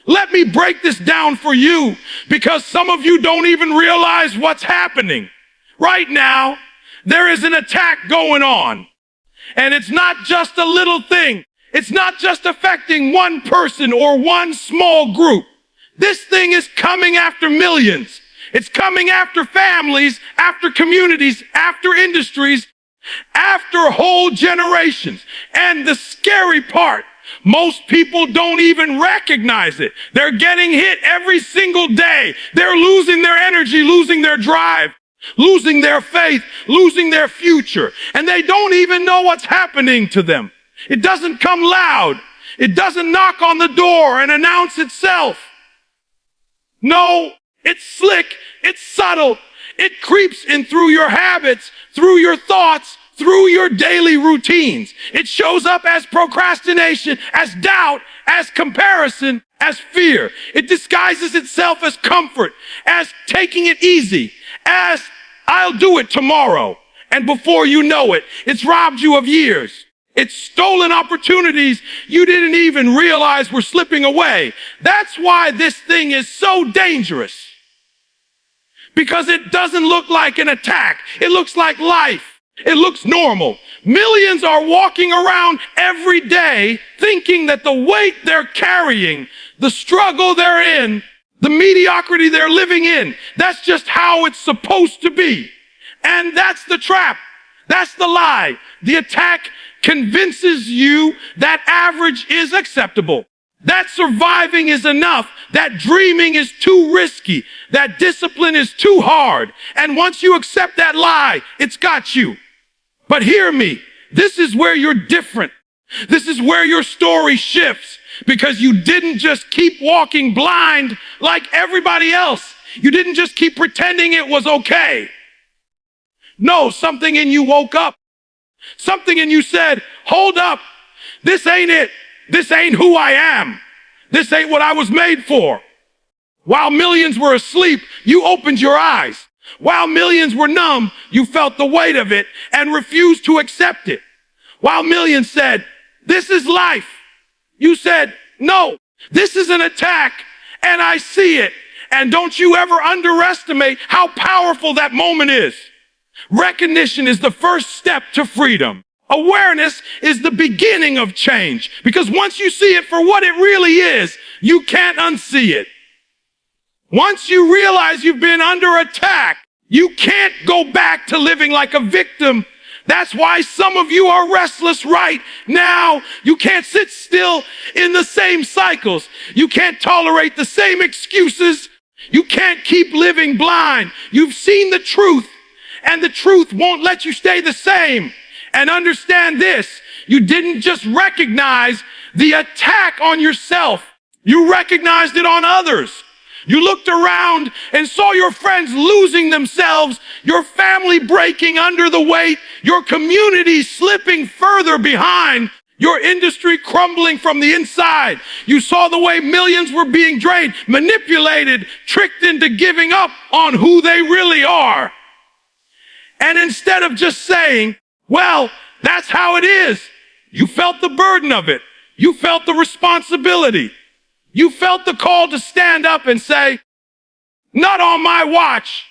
Let me break this down for you because some of you don't even realize what's happening. Right now, there is an attack going on. And it's not just a little thing. It's not just affecting one person or one small group. This thing is coming after millions. It's coming after families, after communities, after industries, after whole generations. And the scary part, most people don't even recognize it. They're getting hit every single day. They're losing their energy, losing their drive, losing their faith, losing their future. And they don't even know what's happening to them. It doesn't come loud. It doesn't knock on the door and announce itself. No, it's slick. It's subtle. It creeps in through your habits, through your thoughts, through your daily routines. It shows up as procrastination, as doubt, as comparison, as fear. It disguises itself as comfort, as taking it easy, as I'll do it tomorrow. And before you know it, it's robbed you of years. It's stolen opportunities you didn't even realize were slipping away. That's why this thing is so dangerous. Because it doesn't look like an attack. It looks like life. It looks normal. Millions are walking around every day thinking that the weight they're carrying, the struggle they're in, the mediocrity they're living in, that's just how it's supposed to be. And that's the trap. That's the lie. The attack convinces you that average is acceptable, that surviving is enough, that dreaming is too risky, that discipline is too hard. And once you accept that lie, it's got you. But hear me, this is where you're different. This is where your story shifts, because you didn't just keep walking blind like everybody else. You didn't just keep pretending it was okay. No, something in you woke up. Something in you said, hold up, this ain't it. This ain't who I am. This ain't what I was made for. While millions were asleep, you opened your eyes. While millions were numb, you felt the weight of it and refused to accept it. While millions said, this is life, you said, no, this is an attack, and I see it. And don't you ever underestimate how powerful that moment is. Recognition is the first step to freedom. Awareness is the beginning of change, because once you see it for what it really is, you can't unsee it. Once you realize you've been under attack, you can't go back to living like a victim. That's why some of you are restless right now. You can't sit still in the same cycles. You can't tolerate the same excuses. You can't keep living blind. You've seen the truth, and the truth won't let you stay the same. And understand this, you didn't just recognize the attack on yourself. You recognized it on others. You looked around and saw your friends losing themselves, your family breaking under the weight, your community slipping further behind, your industry crumbling from the inside. You saw the way millions were being drained, manipulated, tricked into giving up on who they really are. And instead of just saying, well, that's how it is, you felt the burden of it. You felt the responsibility. You felt the call to stand up and say, not on my watch.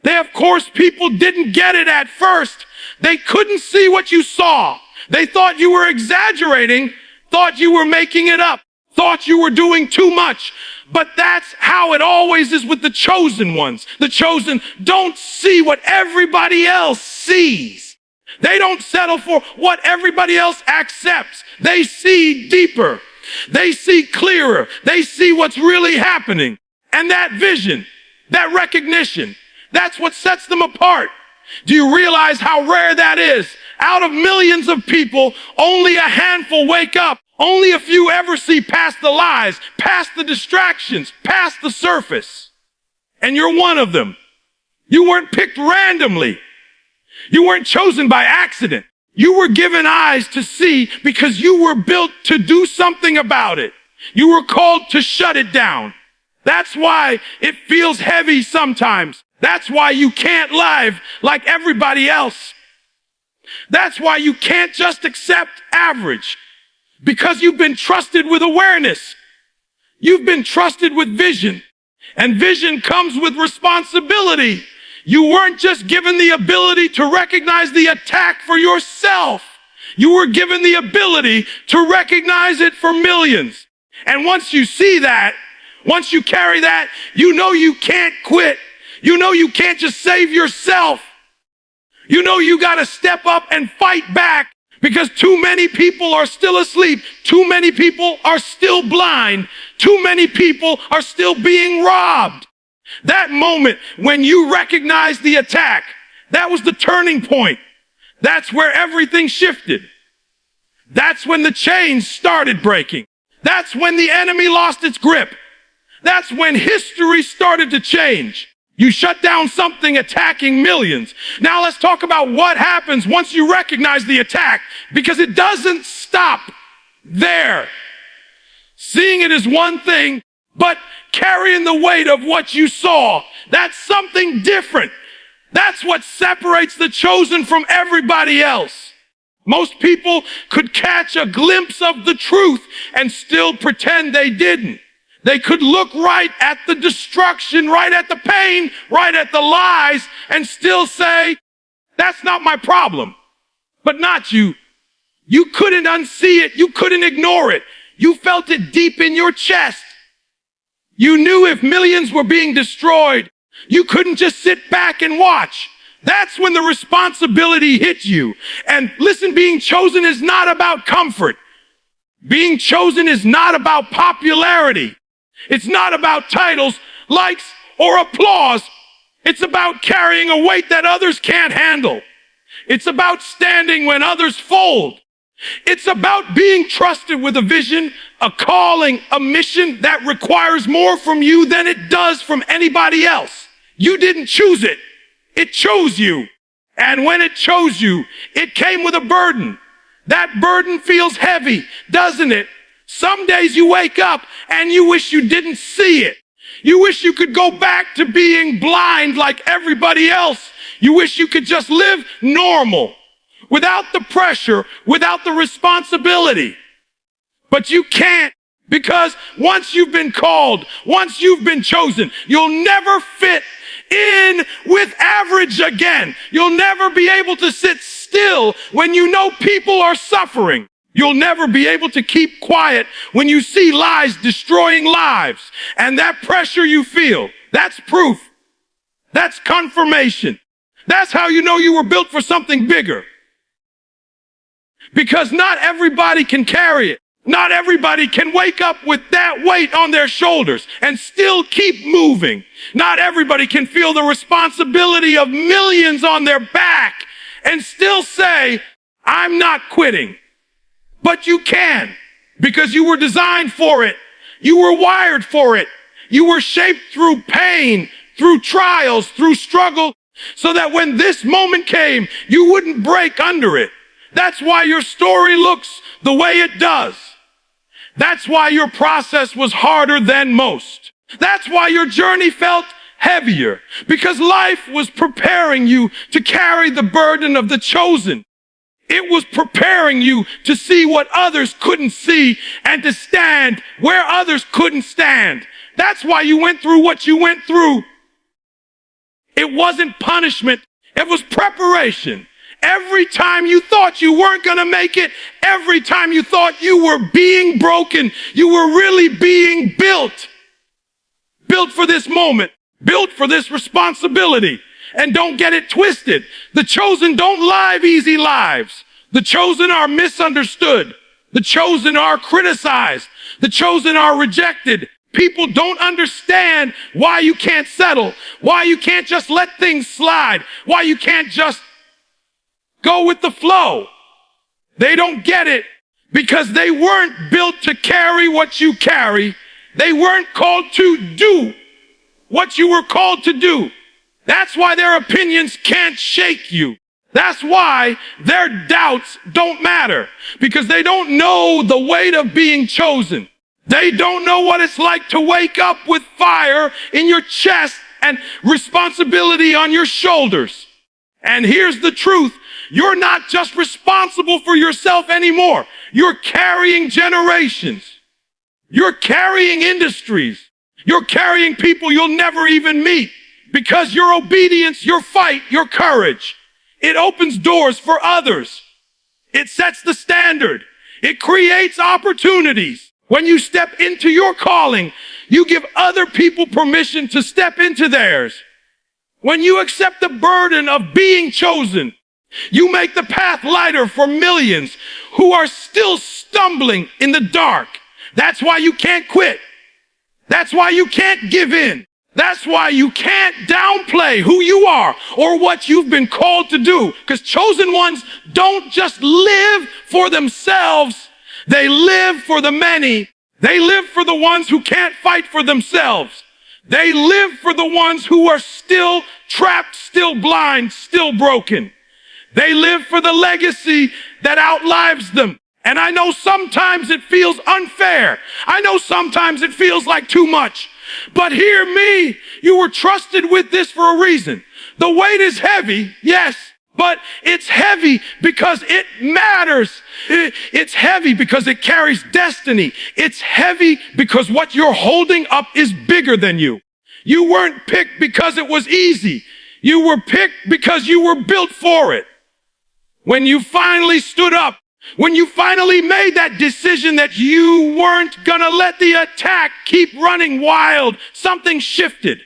Of course, people didn't get it at first. They couldn't see what you saw. They thought you were exaggerating, thought you were making it up, thought you were doing too much. But that's how it always is with the chosen ones. The chosen don't see what everybody else sees. They don't settle for what everybody else accepts. They see deeper. They see clearer. They see what's really happening. And that vision, that recognition, that's what sets them apart. Do you realize how rare that is? Out of millions of people, only a handful wake up. Only a few ever see past the lies, past the distractions, past the surface. And you're one of them. You weren't picked randomly. You weren't chosen by accident. You were given eyes to see because you were built to do something about it. You were called to shut it down. That's why it feels heavy sometimes. That's why you can't live like everybody else. That's why you can't just accept average, because you've been trusted with awareness. You've been trusted with vision, and vision comes with responsibility. You weren't just given the ability to recognize the attack for yourself. You were given the ability to recognize it for millions. And once you see that, once you carry that, you know you can't quit. You know you can't just save yourself. You know you got to step up and fight back, because too many people are still asleep. Too many people are still blind. Too many people are still being robbed. That moment when you recognize the attack, that was the turning point. That's where everything shifted. That's when the chains started breaking. That's when the enemy lost its grip. That's when history started to change. You shut down something attacking millions. Now let's talk about what happens once you recognize the attack, because it doesn't stop there. Seeing it is one thing, but carrying the weight of what you saw, that's something different. That's what separates the chosen from everybody else. Most people could catch a glimpse of the truth and still pretend they didn't. They could look right at the destruction, right at the pain, right at the lies, and still say, that's not my problem. But not you. You couldn't unsee it. You couldn't ignore it. You felt it deep in your chest. You knew if millions were being destroyed, you couldn't just sit back and watch. That's when the responsibility hit you. And listen, being chosen is not about comfort. Being chosen is not about popularity. It's not about titles, likes, or applause. It's about carrying a weight that others can't handle. It's about standing when others fold. It's about being trusted with a vision, a calling, a mission that requires more from you than it does from anybody else. You didn't choose it. It chose you. And when it chose you, it came with a burden. That burden feels heavy, doesn't it? Some days you wake up and you wish you didn't see it. You wish you could go back to being blind like everybody else. You wish you could just live normal, without the pressure, without the responsibility. But you can't, because once you've been called, once you've been chosen, you'll never fit in with average again. You'll never be able to sit still when you know people are suffering. You'll never be able to keep quiet when you see lies destroying lives. And that pressure you feel, that's proof. That's confirmation. That's how you know you were built for something bigger. Because not everybody can carry it. Not everybody can wake up with that weight on their shoulders and still keep moving. Not everybody can feel the responsibility of millions on their back and still say, I'm not quitting. But you can, because you were designed for it. You were wired for it. You were shaped through pain, through trials, through struggle, so that when this moment came, you wouldn't break under it. That's why your story looks the way it does. That's why your process was harder than most. That's why your journey felt heavier, because life was preparing you to carry the burden of the chosen. It was preparing you to see what others couldn't see and to stand where others couldn't stand. That's why you went through what you went through. It wasn't punishment. It was preparation. Every time you thought you weren't going to make it, every time you thought you were being broken, you were really being built. Built for this moment. Built for this responsibility. And don't get it twisted. The chosen don't live easy lives. The chosen are misunderstood. The chosen are criticized. The chosen are rejected. People don't understand why you can't settle, why you can't just let things slide, why you can't just go with the flow. They don't get it because they weren't built to carry what you carry. They weren't called to do what you were called to do. That's why their opinions can't shake you. That's why their doubts don't matter, because they don't know the weight of being chosen. They don't know what it's like to wake up with fire in your chest and responsibility on your shoulders. And here's the truth. You're not just responsible for yourself anymore. You're carrying generations. You're carrying industries. You're carrying people you'll never even meet because your obedience, your fight, your courage, it opens doors for others. It sets the standard. It creates opportunities. When you step into your calling, you give other people permission to step into theirs. When you accept the burden of being chosen, you make the path lighter for millions who are still stumbling in the dark. That's why you can't quit. That's why you can't give in. That's why you can't downplay who you are or what you've been called to do. Because chosen ones don't just live for themselves. They live for the many. They live for the ones who can't fight for themselves. They live for the ones who are still trapped, still blind, still broken. They live for the legacy that outlives them. And I know sometimes it feels unfair. I know sometimes it feels like too much. But hear me, you were trusted with this for a reason. The weight is heavy, yes, but it's heavy because it matters. It's heavy because it carries destiny. It's heavy because what you're holding up is bigger than you. You weren't picked because it was easy. You were picked because you were built for it. When you finally stood up, when you finally made that decision that you weren't gonna let the attack keep running wild, something shifted.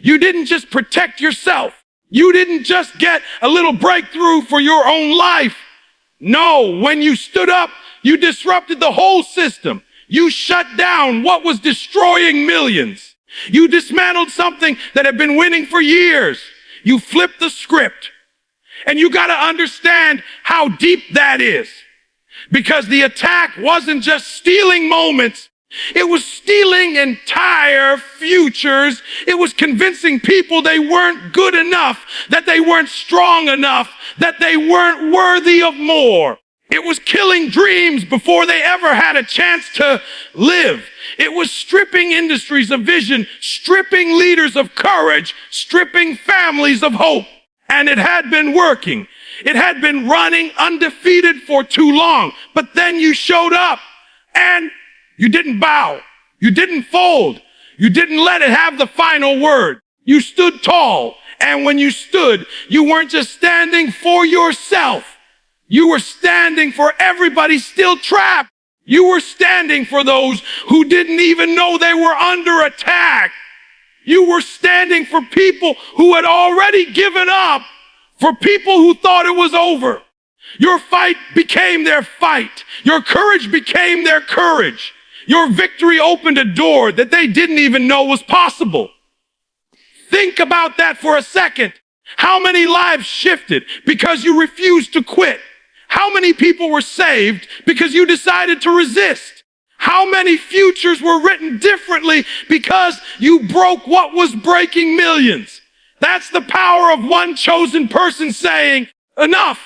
You didn't just protect yourself. You didn't just get a little breakthrough for your own life. No, when you stood up, you disrupted the whole system. You shut down what was destroying millions. You dismantled something that had been winning for years. You flipped the script. And you got to understand how deep that is. Because the attack wasn't just stealing moments. It was stealing entire futures. It was convincing people they weren't good enough, that they weren't strong enough, that they weren't worthy of more. It was killing dreams before they ever had a chance to live. It was stripping industries of vision, stripping leaders of courage, stripping families of hope. And it had been working. It had been running undefeated for too long. But then you showed up and you didn't bow. You didn't fold. You didn't let it have the final word. You stood tall. And when you stood, you weren't just standing for yourself. You were standing for everybody still trapped. You were standing for those who didn't even know they were under attack. You were standing for people who had already given up, for people who thought it was over. Your fight became their fight. Your courage became their courage. Your victory opened a door that they didn't even know was possible. Think about that for a second. How many lives shifted because you refused to quit? How many people were saved because you decided to resist? How many futures were written differently because you broke what was breaking millions? That's the power of one chosen person saying, enough.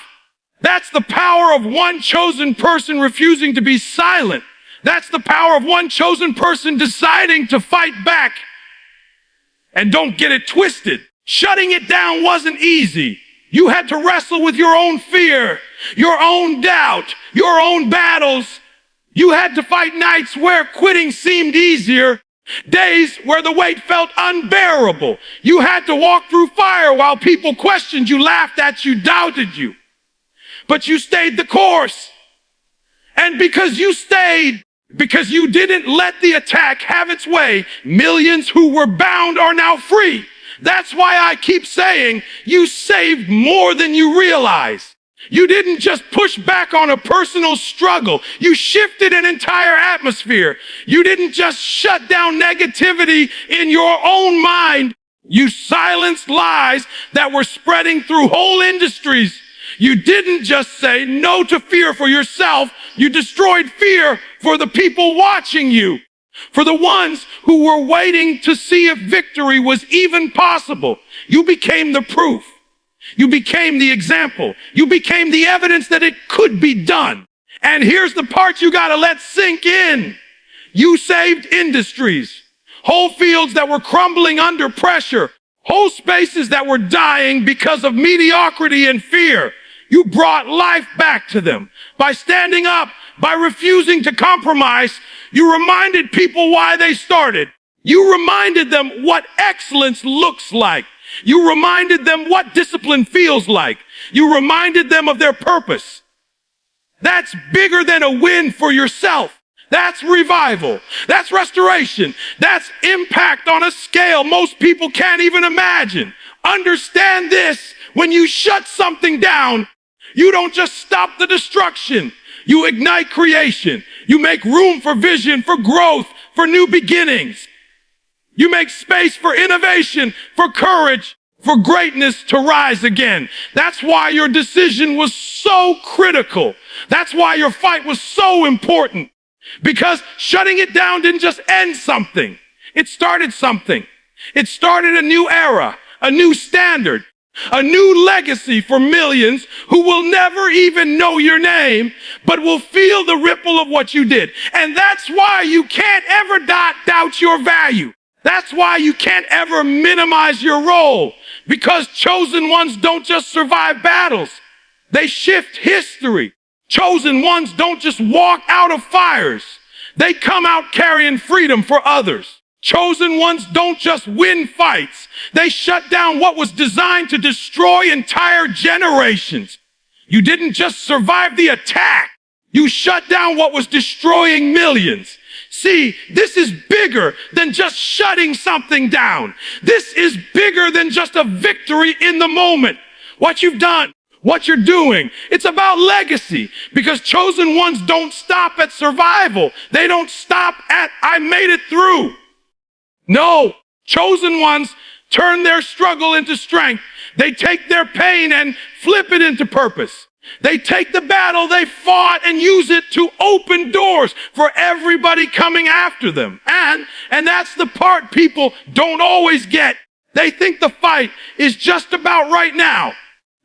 That's the power of one chosen person refusing to be silent. That's the power of one chosen person deciding to fight back. And don't get it twisted. Shutting it down wasn't easy. You had to wrestle with your own fear, your own doubt, your own battles. You had to fight nights where quitting seemed easier, days where the weight felt unbearable. You had to walk through fire while people questioned you, laughed at you, doubted you. But you stayed the course. And because you stayed, because you didn't let the attack have its way, millions who were bound are now free. That's why I keep saying you saved more than you realize. You didn't just push back on a personal struggle. You shifted an entire atmosphere. You didn't just shut down negativity in your own mind. You silenced lies that were spreading through whole industries. You didn't just say no to fear for yourself. You destroyed fear for the people watching you, for the ones who were waiting to see if victory was even possible. You became the proof. You became the example. You became the evidence that it could be done. And here's the part you gotta let sink in. You saved industries, whole fields that were crumbling under pressure, whole spaces that were dying because of mediocrity and fear. You brought life back to them. By standing up, by refusing to compromise, you reminded people why they started. You reminded them what excellence looks like. You reminded them what discipline feels like. You reminded them of their purpose. That's bigger than a win for yourself. That's revival. That's restoration. That's impact on a scale most people can't even imagine. Understand this. When you shut something down, you don't just stop the destruction. You ignite creation. You make room for vision, for growth, for new beginnings. You make space for innovation, for courage, for greatness to rise again. That's why your decision was so critical. That's why your fight was so important. Because shutting it down didn't just end something. It started something. It started a new era, a new standard, a new legacy for millions who will never even know your name, but will feel the ripple of what you did. And that's why you can't ever doubt your value. That's why you can't ever minimize your role, because chosen ones don't just survive battles. They shift history. Chosen ones don't just walk out of fires. They come out carrying freedom for others. Chosen ones don't just win fights. They shut down what was designed to destroy entire generations. You didn't just survive the attack. You shut down what was destroying millions. See, this is bigger than just shutting something down. This is bigger than just a victory in the moment. What you've done, what you're doing, it's about legacy, because chosen ones don't stop at survival. They don't stop at, I made it through. No, chosen ones turn their struggle into strength. They take their pain and flip it into purpose. They take the battle they fought and use it to open doors for everybody coming after them. And that's the part people don't always get. They think the fight is just about right now.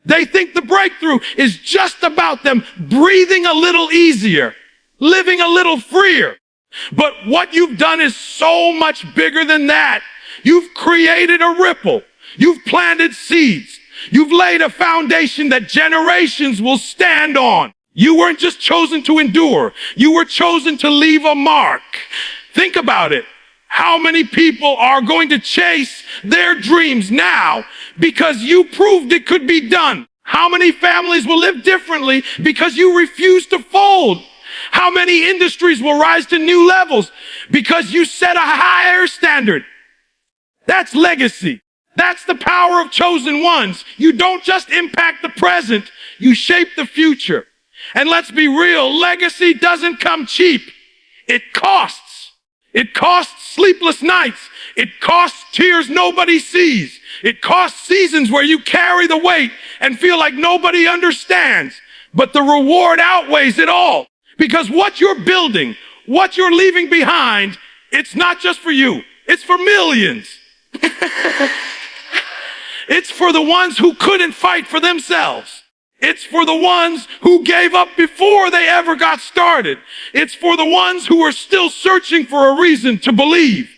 They think the breakthrough is just about them breathing a little easier, living a little freer. But what you've done is so much bigger than that. You've created a ripple. You've planted seeds. You've laid a foundation that generations will stand on. You weren't just chosen to endure. You were chosen to leave a mark. Think about it. How many people are going to chase their dreams now because you proved it could be done? How many families will live differently because you refused to fold? How many industries will rise to new levels because you set a higher standard? That's legacy. That's the power of chosen ones. You don't just impact the present, you shape the future. And let's be real, legacy doesn't come cheap. It costs. It costs sleepless nights. It costs tears nobody sees. It costs seasons where you carry the weight and feel like nobody understands. But the reward outweighs it all. Because what you're building, what you're leaving behind, it's not just for you. It's for millions. It's for the ones who couldn't fight for themselves. It's for the ones who gave up before they ever got started. It's for the ones who are still searching for a reason to believe.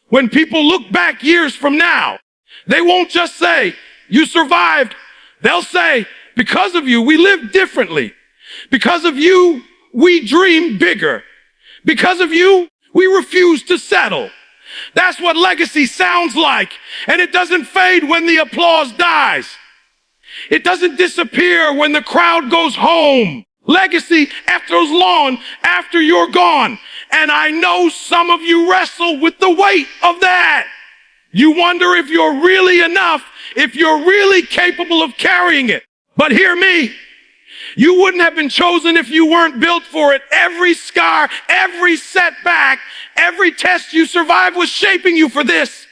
When people look back years from now, they won't just say, you survived. They'll say, because of you, we lived differently. Because of you, we dreamed bigger. Because of you, we refused to settle. That's what legacy sounds like. And it doesn't fade when the applause dies. It doesn't disappear when the crowd goes home. Legacy goes long after you're gone. And I know some of you wrestle with the weight of that. You wonder if you're really enough, if you're really capable of carrying it. But hear me. You wouldn't have been chosen if you weren't built for it. Every scar, every setback, every test you survived was shaping you for this.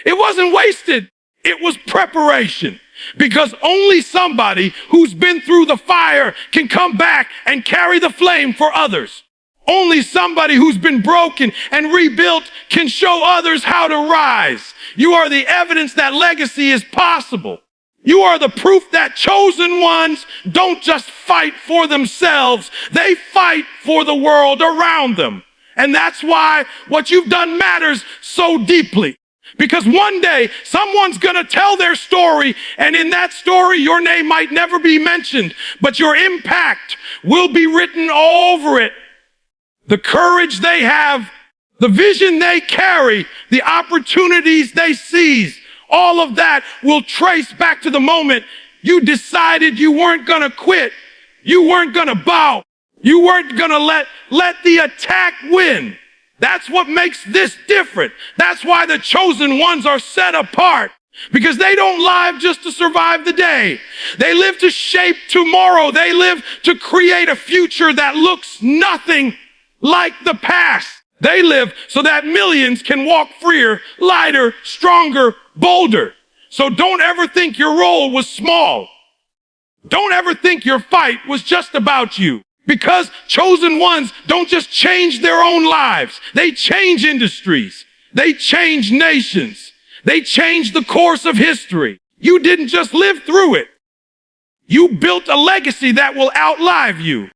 It wasn't wasted. It was preparation. Because only somebody who's been through the fire can come back and carry the flame for others. Only somebody who's been broken and rebuilt can show others how to rise. You are the evidence that legacy is possible. You are the proof that chosen ones don't just fight for themselves. They fight for the world around them. And that's why what you've done matters so deeply. Because one day, someone's gonna tell their story, and in that story, your name might never be mentioned, but your impact will be written all over it. The courage they have, the vision they carry, the opportunities they seize, all of that will trace back to the moment you decided you weren't gonna quit. You weren't gonna bow. You weren't gonna let the attack win. That's what makes this different. That's why the chosen ones are set apart. Because they don't live just to survive the day. They live to shape tomorrow. They live to create a future that looks nothing like the past. They live so that millions can walk freer, lighter, stronger, bolder. So don't ever think your role was small. Don't ever think your fight was just about you. Because chosen ones don't just change their own lives. They change industries. They change nations. They change the course of history. You didn't just live through it. You built a legacy that will outlive you.